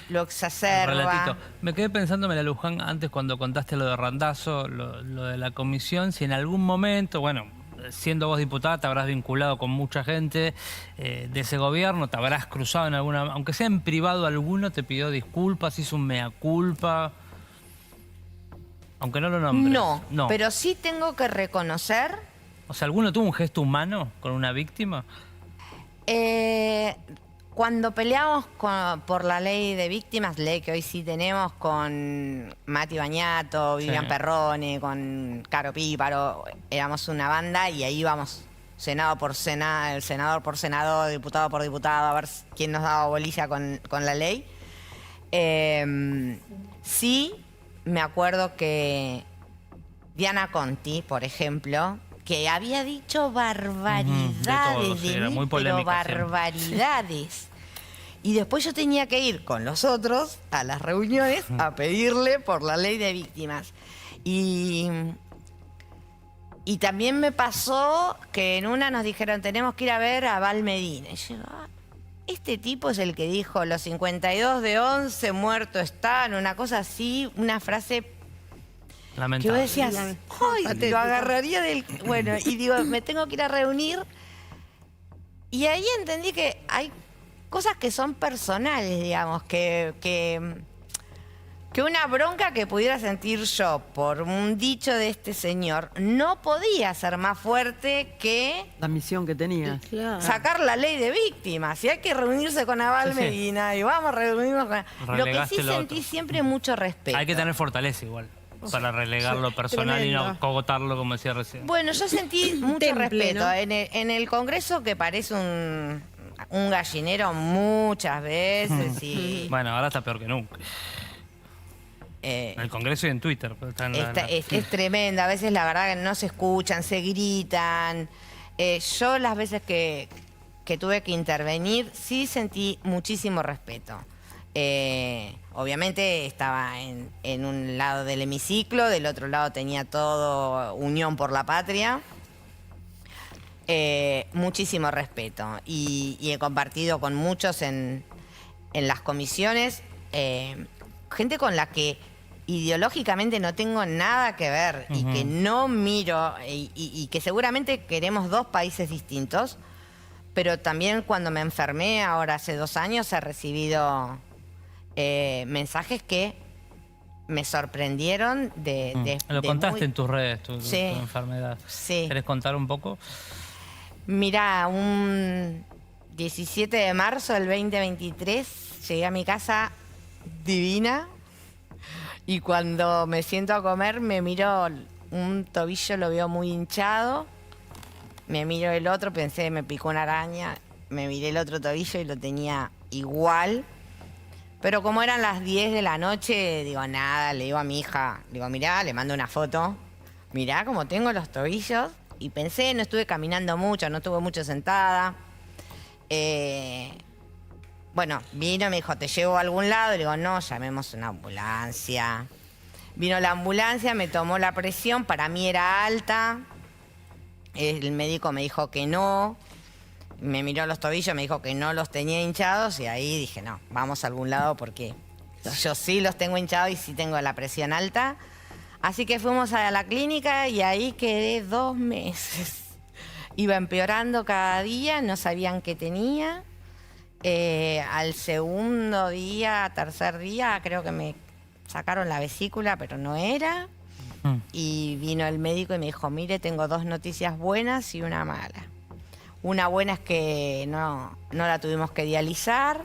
lo El exacerba. relatito. Me quedé pensando, María Luján, antes cuando contaste lo de Randazzo, lo de la comisión, si en algún momento, bueno, siendo vos diputada, te habrás vinculado con mucha gente de ese gobierno, te habrás cruzado en alguna, aunque sea en privado alguno, te pidió disculpas, hizo un mea culpa, aunque no lo nombres. No, pero sí tengo que reconocer. O sea, ¿alguno tuvo un gesto humano con una víctima? Cuando peleamos por la ley de víctimas, ley que hoy sí tenemos con Mati Bañato, Vivian Sí. Perrone, con Caro Píparo, éramos una banda y ahí íbamos senador por senador, diputado por diputado, a ver quién nos daba bolilla con la ley. Sí, me acuerdo que Diana Conti, por ejemplo, que había dicho barbaridades de todo, sí, era mí, muy pero polémica siempre. barbaridades. Y después yo tenía que ir con los otros a las reuniones a pedirle por la ley de víctimas. Y también me pasó que en una nos dijeron, tenemos que ir a ver a Val Medina. Y yo, este tipo es el que dijo, los 52 de 11 muertos están, una cosa así, una frase que vos Lamentable. decías, ¡ay! Lo agarraría del... Bueno, y digo, me tengo que ir a reunir. Y ahí entendí que hay cosas que son personales, digamos, que una bronca que pudiera sentir yo por un dicho de este señor no podía ser más fuerte que La misión que tenía. Claro. sacar la ley de víctimas. Si hay que reunirse con Aval Sí, sí. Medina y vamos a reunirnos con... Lo que Relegaste sí lo sentí otro. siempre mucho respeto. Hay que tener fortaleza igual para relegar lo personal y no tremendo. cogotarlo, como decía recién. Bueno, yo sentí mucho temple, respeto. ¿no? En el Congreso, que parece un gallinero muchas veces y... Bueno, ahora está peor que nunca. eh, En el Congreso y en Twitter. Pero está en es tremendo. A veces la verdad que no se escuchan, se gritan. Yo las veces que tuve que intervenir sí sentí muchísimo respeto. Obviamente estaba en un lado del hemiciclo, del otro lado tenía todo Unión por la Patria. Muchísimo respeto. Y he compartido con muchos en las comisiones, gente con la que ideológicamente no tengo nada que ver y que no miro y que seguramente queremos dos países distintos, pero también cuando me enfermé, ahora hace 2 años, he recibido mensajes que me sorprendieron Lo de contaste muy- en tus redes, tu Sí. enfermedad. Sí. ¿Querés contar un poco? Mirá, 17 de marzo del 2023 llegué a mi casa divina y cuando me siento a comer me miro un tobillo, lo veo muy hinchado, me miro el otro, pensé me picó una araña, me miré el otro tobillo y lo tenía igual. Pero como eran las 10 de la noche, digo, nada, le digo a mi hija, digo, mirá, le mando una foto, mirá cómo tengo los tobillos. Y pensé, no estuve caminando mucho, no estuve mucho sentada. Bueno, vino, me dijo, ¿te llevo a algún lado? Le digo, no, llamemos una ambulancia. Vino la ambulancia, me tomó la presión, para mí era alta. El médico me dijo que no. Me miró los tobillos, me dijo que no los tenía hinchados y ahí dije, no, vamos a algún lado porque yo sí los tengo hinchados y sí tengo la presión alta. Así que fuimos a la clínica y ahí quedé 2 meses. Iba empeorando cada día, no sabían qué tenía. Al segundo día, tercer día, creo que me sacaron la vesícula, pero no era. Y vino el médico y me dijo, mire, tengo 2 noticias buenas y una mala. Una buena es que no la tuvimos que dializar.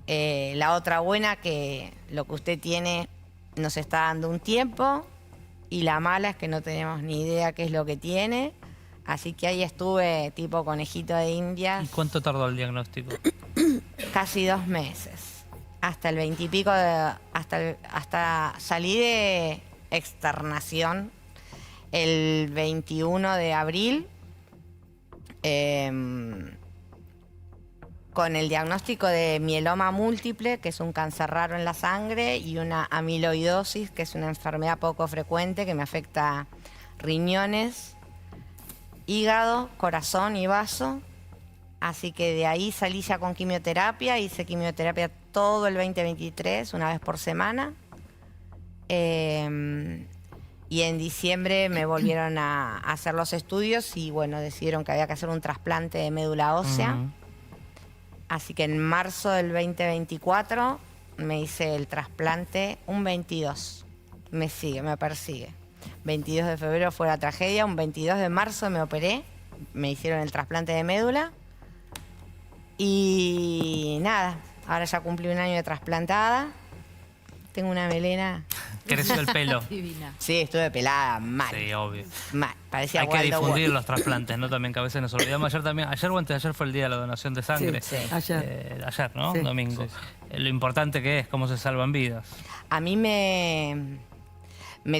La otra buena que lo que usted tiene nos está dando un tiempo. Y la mala es que no tenemos ni idea qué es lo que tiene. Así que ahí estuve tipo conejito de Indias. ¿Y cuánto tardó el diagnóstico? Casi 2 meses. Hasta el 20 y pico hasta salí de externación el 21 de abril. Con el diagnóstico de mieloma múltiple, que es un cáncer raro en la sangre, y una amiloidosis, que es una enfermedad poco frecuente que me afecta riñones, hígado, corazón y vaso. Así que de ahí salí ya con quimioterapia, hice quimioterapia todo el 2023, una vez por semana. Y en diciembre me volvieron a hacer los estudios y bueno, decidieron que había que hacer un trasplante de médula ósea. Así que en marzo del 2024 me hice el trasplante, un 22. Me persigue. 22 de febrero fue la tragedia, un 22 de marzo me operé, me hicieron el trasplante de médula. Y nada, ahora ya cumplí 1 año de trasplantada. Tengo una melena. Creció el pelo. Divina. Sí, estuve pelada mal. Sí, obvio. Mal. Parecía Hay que Waldo difundir Wolf. los trasplantes, ¿no? También que a veces nos olvidamos. Ayer o antes de ayer fue el día de la donación de sangre. Sí, ayer. Ayer, ¿no? Sí. Domingo. Lo importante que es, cómo se salvan vidas. A mí me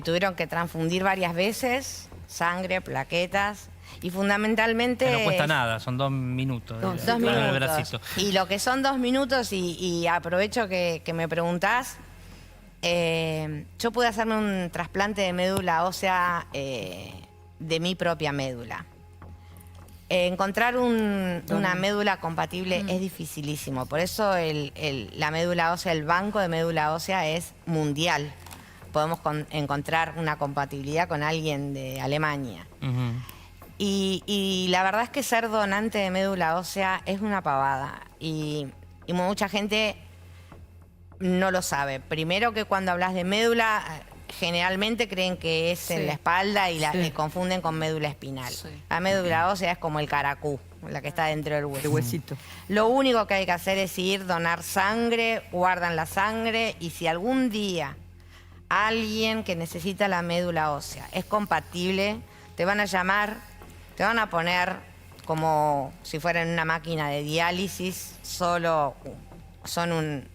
tuvieron que transfundir varias veces sangre, plaquetas y fundamentalmente... Que no cuesta nada, son 2 minutos. 2 con el minutos. bracito. Y lo que son 2 minutos, y aprovecho que me preguntás, yo pude hacerme un trasplante de médula ósea de mi propia médula. Encontrar una médula compatible es dificilísimo. Por eso la médula ósea, el banco de médula ósea es mundial. Podemos encontrar una compatibilidad con alguien de Alemania. Y la verdad es que ser donante de médula ósea es una pavada. Y mucha gente no lo sabe. Primero que cuando hablas de médula, generalmente creen que es en la espalda y la confunden con médula espinal. La médula ósea es como el caracú, la que está dentro del hueso. De huesito. Lo único que hay que hacer es ir, donar sangre, guardan la sangre y si algún día alguien que necesita la médula ósea es compatible, te van a llamar, te van a poner como si fuera en una máquina de diálisis, solo son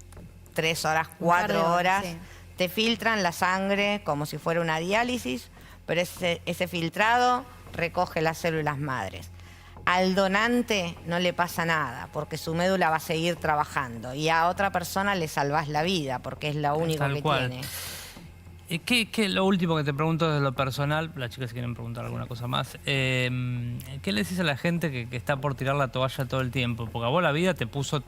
3 horas, 4 horas, sí. te filtran la sangre como si fuera una diálisis, pero ese filtrado recoge las células madres. Al donante no le pasa nada, porque su médula va a seguir trabajando, y a otra persona le salvás la vida, porque es lo único Tal que cual. tiene. ¿Qué lo último que te pregunto desde lo personal? Las chicas si quieren preguntar alguna cosa más. ¿Qué le decís a la gente que está por tirar la toalla todo el tiempo? Porque a vos la vida te puso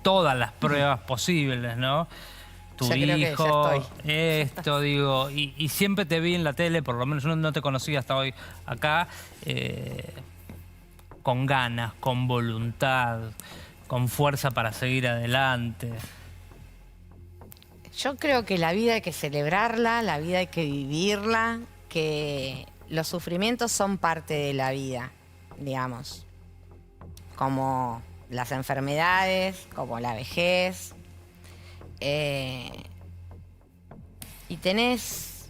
todas las pruebas posibles, ¿no? Tu Yo creo que ya hijo, estoy. esto, digo, y siempre te vi en la tele, por lo menos yo no te conocí hasta hoy acá, con ganas, con voluntad, con fuerza para seguir adelante. Yo creo que la vida hay que celebrarla, la vida hay que vivirla, que los sufrimientos son parte de la vida, digamos. Como las enfermedades, como la vejez. Y tenés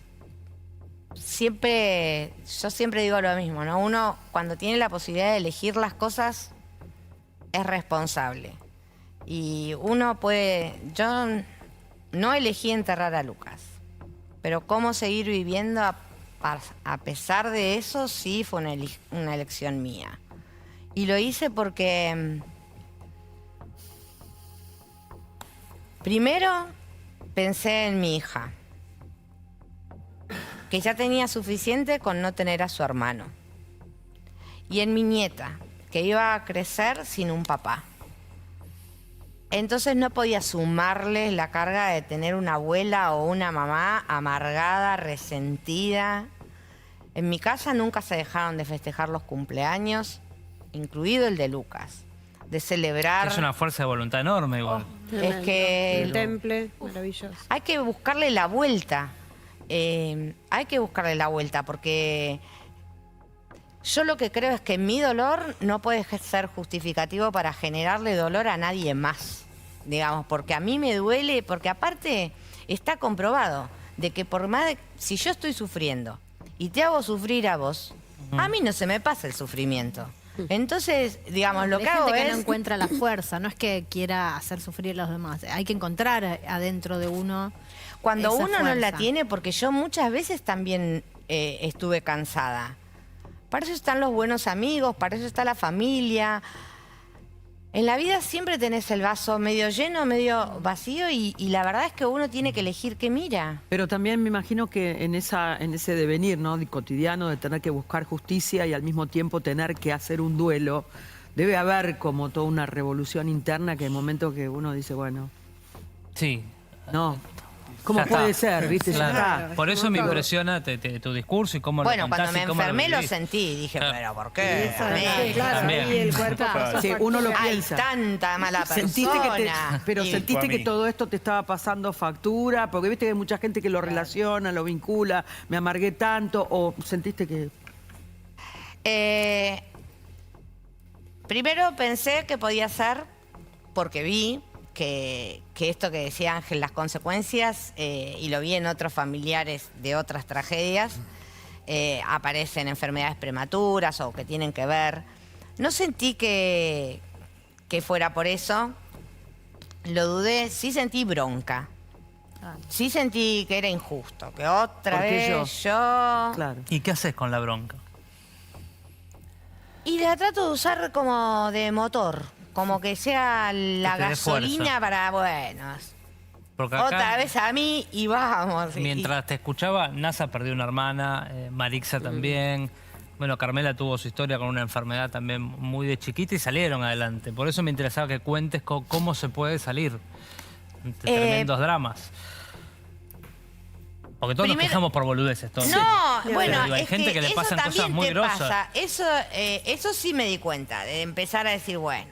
siempre, yo siempre digo lo mismo, ¿no? Uno cuando tiene la posibilidad de elegir las cosas es responsable. Y uno puede, yo no elegí enterrar a Lucas, pero cómo seguir viviendo a pesar de eso sí fue una elección mía. Y lo hice porque primero pensé en mi hija, que ya tenía suficiente con no tener a su hermano. Y en mi nieta, que iba a crecer sin un papá. Entonces no podía sumarle la carga de tener una abuela o una mamá amargada, resentida. En mi casa nunca se dejaron de festejar los cumpleaños, incluido el de Lucas. De celebrar. Es una fuerza de voluntad enorme igual. Es que El temple, maravilloso. hay que buscarle la vuelta. Hay que buscarle la vuelta porque yo lo que creo es que mi dolor no puede ser justificativo para generarle dolor a nadie más, digamos, porque a mí me duele, porque aparte está comprobado de que por más si yo estoy sufriendo y te hago sufrir a vos, a mí no se me pasa el sufrimiento. Entonces, digamos, lo Hay que hago gente que es... no encuentra la fuerza, no es que quiera hacer sufrir a los demás. Hay que encontrar adentro de uno Cuando esa uno no la fuerza. tiene, porque yo muchas veces también estuve cansada. Para eso están los buenos amigos, para eso está la familia. En la vida siempre tenés el vaso medio lleno, medio vacío y la verdad es que uno tiene que elegir qué mira. Pero también me imagino que en ese devenir, ¿no?, de cotidiano, de tener que buscar justicia y al mismo tiempo tener que hacer un duelo, debe haber como toda una revolución interna que en el momento que uno dice, bueno, Sí. no, ¿cómo Ya puede está. ser? ¿Viste? Ya Claro. está. Por eso me impresiona tu discurso y cómo lo Bueno, contás cuando me y cómo enfermé lo vivís. sentí. Dije, Claro. pero ¿por qué? Sí, claro, También. ahí el cuerpo pasó Sí, factura. uno lo Hay piensa. tanta mala persona. Sentiste que mí. todo esto te estaba pasando factura, porque viste que hay mucha gente que lo relaciona, lo vincula, me amargué tanto, o sentiste que... Primero pensé que podía ser, porque vi que esto que decía Ángel, las consecuencias, y lo vi en otros familiares de otras tragedias, aparecen enfermedades prematuras o que tienen que ver. No sentí que fuera por eso, lo dudé, sí sentí bronca. Sí sentí que era injusto, que otra Porque vez yo... Claro. ¿Y qué haces con la bronca? Y la trato de usar como de motor, como que sea la Que te dé gasolina fuerza. para, bueno, Porque acá, otra vez a mí y vamos. mientras te escuchaba, NASA perdió una hermana, Marixa también. Bueno, Carmela tuvo su historia con una enfermedad también muy de chiquita y salieron adelante. Por eso me interesaba que cuentes cómo se puede salir de tremendos dramas. Porque todos nos primero- quejamos por boludeces. Todos. No, Pero bueno, digo, hay es gente que le eso pasan cosas también muy te grosas. pasa. Eso sí me di cuenta, de empezar a decir, bueno.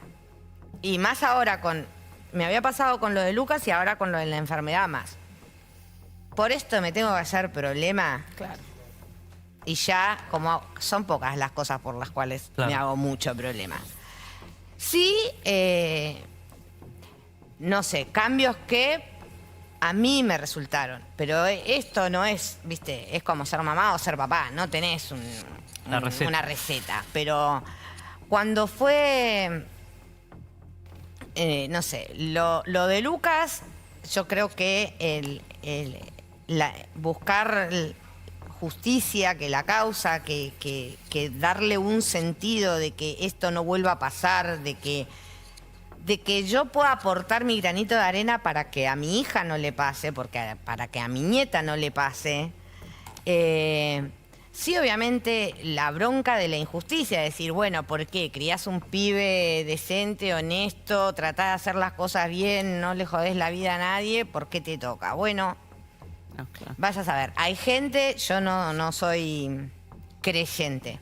Y más ahora me había pasado con lo de Lucas y ahora con lo de la enfermedad más. Por esto me tengo que hacer problema. Claro. Y ya, como son pocas las cosas por las cuales Claro. me hago mucho problema. Sí, no sé, cambios que a mí me resultaron. Pero esto no es, viste, es como ser mamá o ser papá. No tenés La receta. una receta. Pero cuando fue, no sé, lo de Lucas, yo creo que buscar justicia, que la causa, que darle un sentido de que esto no vuelva a pasar, de que yo pueda aportar mi granito de arena para que a mi hija no le pase, porque para que a mi nieta no le pase. Sí, obviamente, la bronca de la injusticia, decir, bueno, ¿por qué? Criás un pibe decente, honesto, tratás de hacer las cosas bien, no le jodés la vida a nadie, ¿por qué te toca? Bueno, No, claro. vaya a saber, hay gente, yo no soy creyente.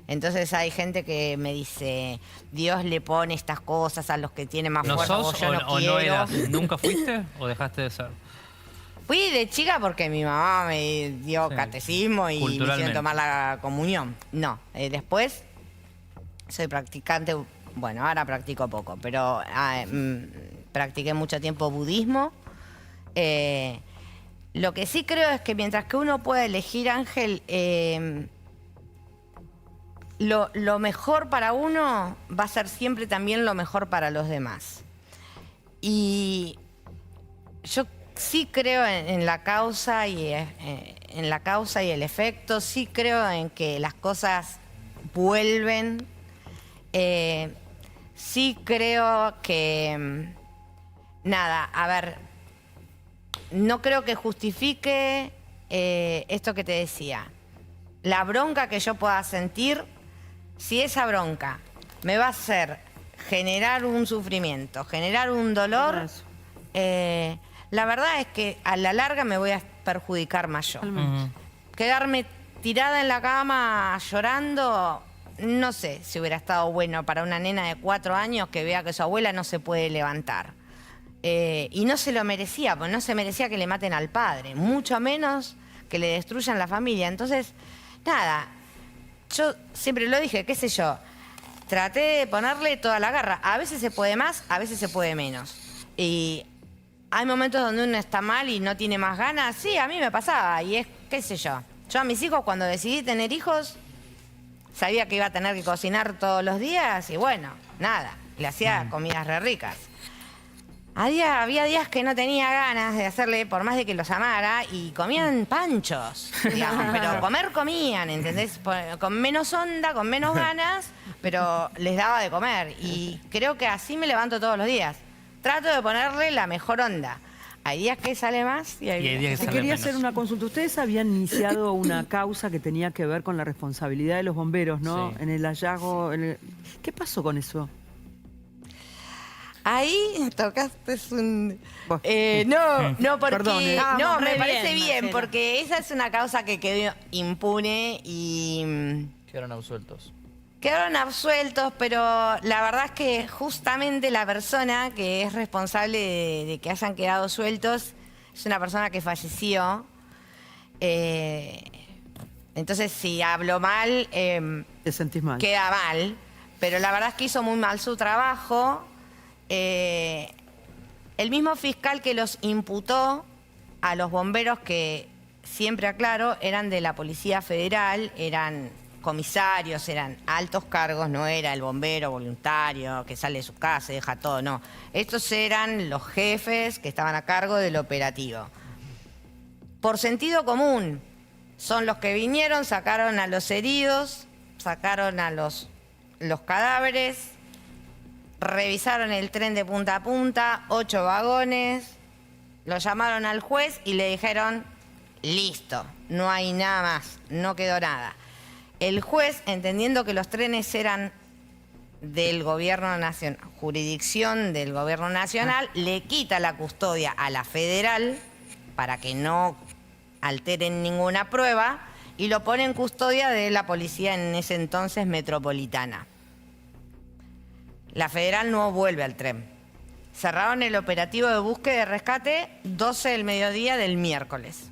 Entonces hay gente que me dice, Dios le pone estas cosas a los que tienen más ¿No fuerza, sos o yo no o quiero. no eras? ¿Nunca fuiste o dejaste de ser? Fui de chica porque mi mamá me dio Sí. catecismo y me Culturalmente. hicieron tomar la comunión. No, después soy practicante Bueno, ahora practico poco, pero practiqué mucho tiempo budismo. Lo que sí creo es que mientras que uno pueda elegir, Ángel, lo mejor para uno va a ser siempre también lo mejor para los demás. Y yo sí creo en la causa y en la causa y el efecto. Sí creo en que las cosas vuelven. Sí creo que nada, a ver, no creo que justifique esto que te decía. La bronca que yo pueda sentir, si esa bronca me va a hacer generar un sufrimiento, generar un dolor, la verdad es que a la larga me voy a perjudicar más yo. Quedarme tirada en la cama llorando, no sé si hubiera estado bueno para una nena de 4 años que vea que su abuela no se puede levantar. Y no se lo merecía, porque no se merecía que le maten al padre, mucho menos que le destruyan la familia. Entonces, nada, yo siempre lo dije, qué sé yo, traté de ponerle toda la garra. A veces se puede más, a veces se puede menos. Y hay momentos donde uno está mal y no tiene más ganas. Sí, a mí me pasaba, y es, qué sé yo. Yo a mis hijos, cuando decidí tener hijos, sabía que iba a tener que cocinar todos los días y bueno, nada, le hacía comidas re ricas. Había días que no tenía ganas de hacerle, por más de que los amara, y comían panchos, digamos, pero comer comían, ¿entendés? Con menos onda, con menos ganas, pero les daba de comer. Y creo que así me levanto todos los días. Trato de ponerle la mejor onda. Hay días que sale más y hay días que Te sale quería menos. hacer una consulta. Ustedes habían iniciado una causa que tenía que ver con la responsabilidad de los bomberos, ¿no? Sí. En el hallazgo. ¿Qué pasó con eso? Ahí tocaste un... Vos. No, porque... Perdón, no, me re parece bien, bien, Marcela. porque esa es una causa que quedó impune y... Quedaron absueltos. Quedaron absueltos, pero la verdad es que justamente la persona que es responsable de que hayan quedado sueltos es una persona que falleció. Entonces, si hablo mal, ¿Te sentís mal? queda mal. Pero la verdad es que hizo muy mal su trabajo. El mismo fiscal que los imputó a los bomberos, que siempre aclaro, eran de la Policía Federal, eran comisarios, eran altos cargos, no era el bombero voluntario que sale de su casa y deja todo, no. Estos eran los jefes que estaban a cargo del operativo. Por sentido común, son los que vinieron, sacaron a los heridos, sacaron a los cadáveres, revisaron el tren de punta a punta, 8 vagones, lo llamaron al juez y le dijeron, listo, no hay nada más, no quedó nada. El juez, entendiendo que los trenes eran del gobierno nacional, jurisdicción del gobierno nacional, le quita la custodia a la federal para que no alteren ninguna prueba y lo pone en custodia de la policía en ese entonces metropolitana. La federal no vuelve al tren. Cerraron el operativo de búsqueda y rescate 12 del mediodía del miércoles.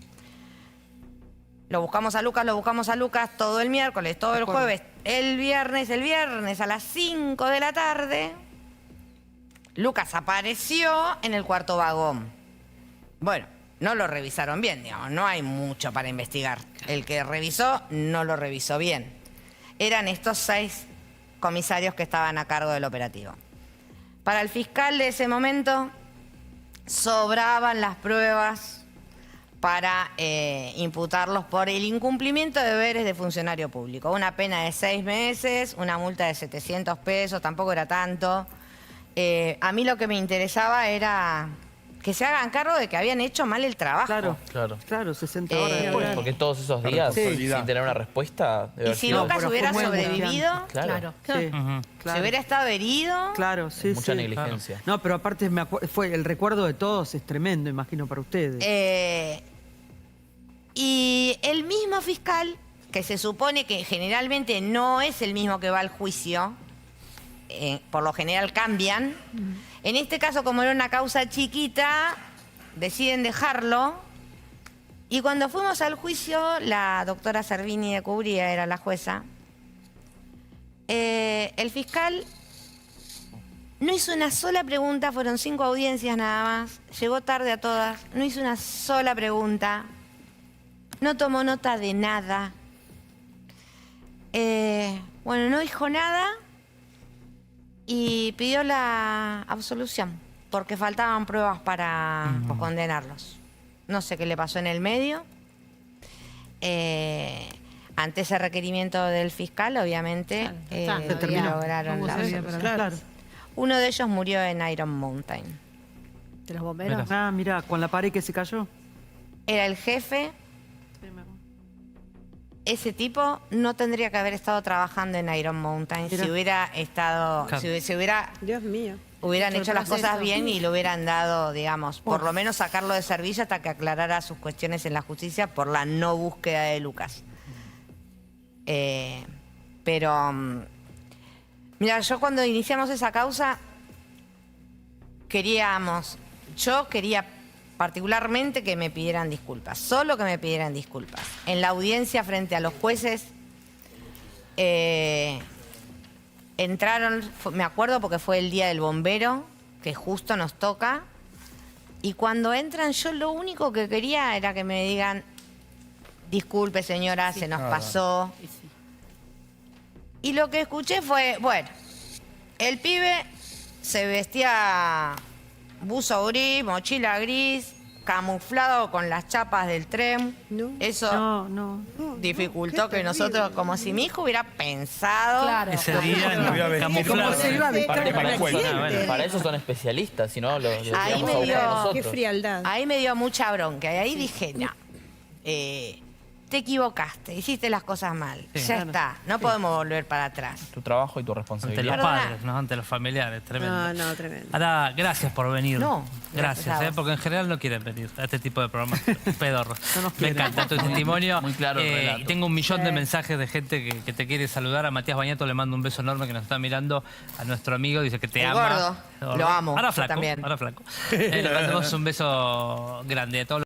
Lo buscamos a Lucas todo el miércoles, todo el jueves. El viernes a las 5 de la tarde, Lucas apareció en el cuarto vagón. Bueno, no lo revisaron bien, digamos, no hay mucho para investigar. El que revisó no lo revisó bien. Eran estos 6 comisarios que estaban a cargo del operativo. Para el fiscal de ese momento, sobraban las pruebas para imputarlos por el incumplimiento de deberes de funcionario público. Una pena de 6 meses, una multa de 700 pesos, tampoco era tanto. A mí lo que me interesaba era que se hagan cargo de que habían hecho mal el trabajo. Claro, 60 horas después. Porque todos esos días, sin tener una respuesta... debe Y haber si sido Lucas pero hubiera fue muy sobrevivido, Claro. Sí, si claro. hubiera estado herido, Claro, sí, mucha sí. negligencia. No, pero aparte fue el recuerdo de todos es tremendo, imagino, para ustedes. y el mismo fiscal, que se supone que generalmente no es el mismo que va al juicio, por lo general cambian, en este caso, como era una causa chiquita, deciden dejarlo. Y cuando fuimos al juicio, la doctora Servini de Cubría era la jueza, el fiscal No hizo una sola pregunta, fueron 5 audiencias nada más. Llegó tarde a todas, no hizo una sola pregunta. No tomó nota de nada. Bueno, no dijo nada y pidió la absolución porque faltaban pruebas para condenarlos. No sé qué le pasó en el medio. Ante ese requerimiento del fiscal, obviamente, Claro, Se terminó. lograron Hubo la salida absolución. para Claro. Uno de ellos murió en Iron Mountain. ¿De los bomberos? Ah, mira, con la pared que se cayó. Era el jefe. Ese tipo no tendría que haber estado trabajando en Iron Mountain Mira. si hubiera estado, Claro. si hubiera, Dios mío. hubieran Por hecho las proceso. cosas bien y le hubieran dado, digamos, por lo menos sacarlo de servicio hasta que aclarara sus cuestiones en la justicia por la no búsqueda de Lucas. Pero, mira, yo cuando iniciamos esa causa yo quería particularmente que me pidieran disculpas, solo que me pidieran disculpas. En la audiencia frente a los jueces entraron, me acuerdo porque fue el día del bombero, que justo nos toca, y cuando entran yo lo único que quería era que me digan, disculpe señora, se nos pasó. Y lo que escuché fue, bueno, el pibe se vestía buzo gris, mochila gris, camuflado con las chapas del tren. No. Eso No. dificultó que nosotros, como si mi hijo hubiera pensado. Claro. Ese día ¿Cómo camuflado. se iba a vestir Aparte, con para, la eso, gente? para eso son especialistas, si no lo Ahí íbamos a me buscar dio- nosotros. Qué frialdad. Ahí me dio mucha bronca y ahí dije, no, te equivocaste, hiciste las cosas mal, Sí. ya está, no podemos volver para atrás. Tu trabajo y tu Ante responsabilidad. los Perdona. padres, ¿no? Ante los familiares, tremendo. No, tremendo. Ahora, gracias por venir. No, gracias, gracias a vos. porque en general no quieren venir a este tipo de programas pedorros. No nos Me quieren. encanta tu testimonio. Muy claro el relato. Y tengo un millón de mensajes de gente que te quiere saludar. A Matías Bañato le mando un beso enorme que nos está mirando. A nuestro amigo dice que te El ama. gordo, lo amo, Ahora yo flaco, también. ahora flaco. Le mandamos un beso grande a todos.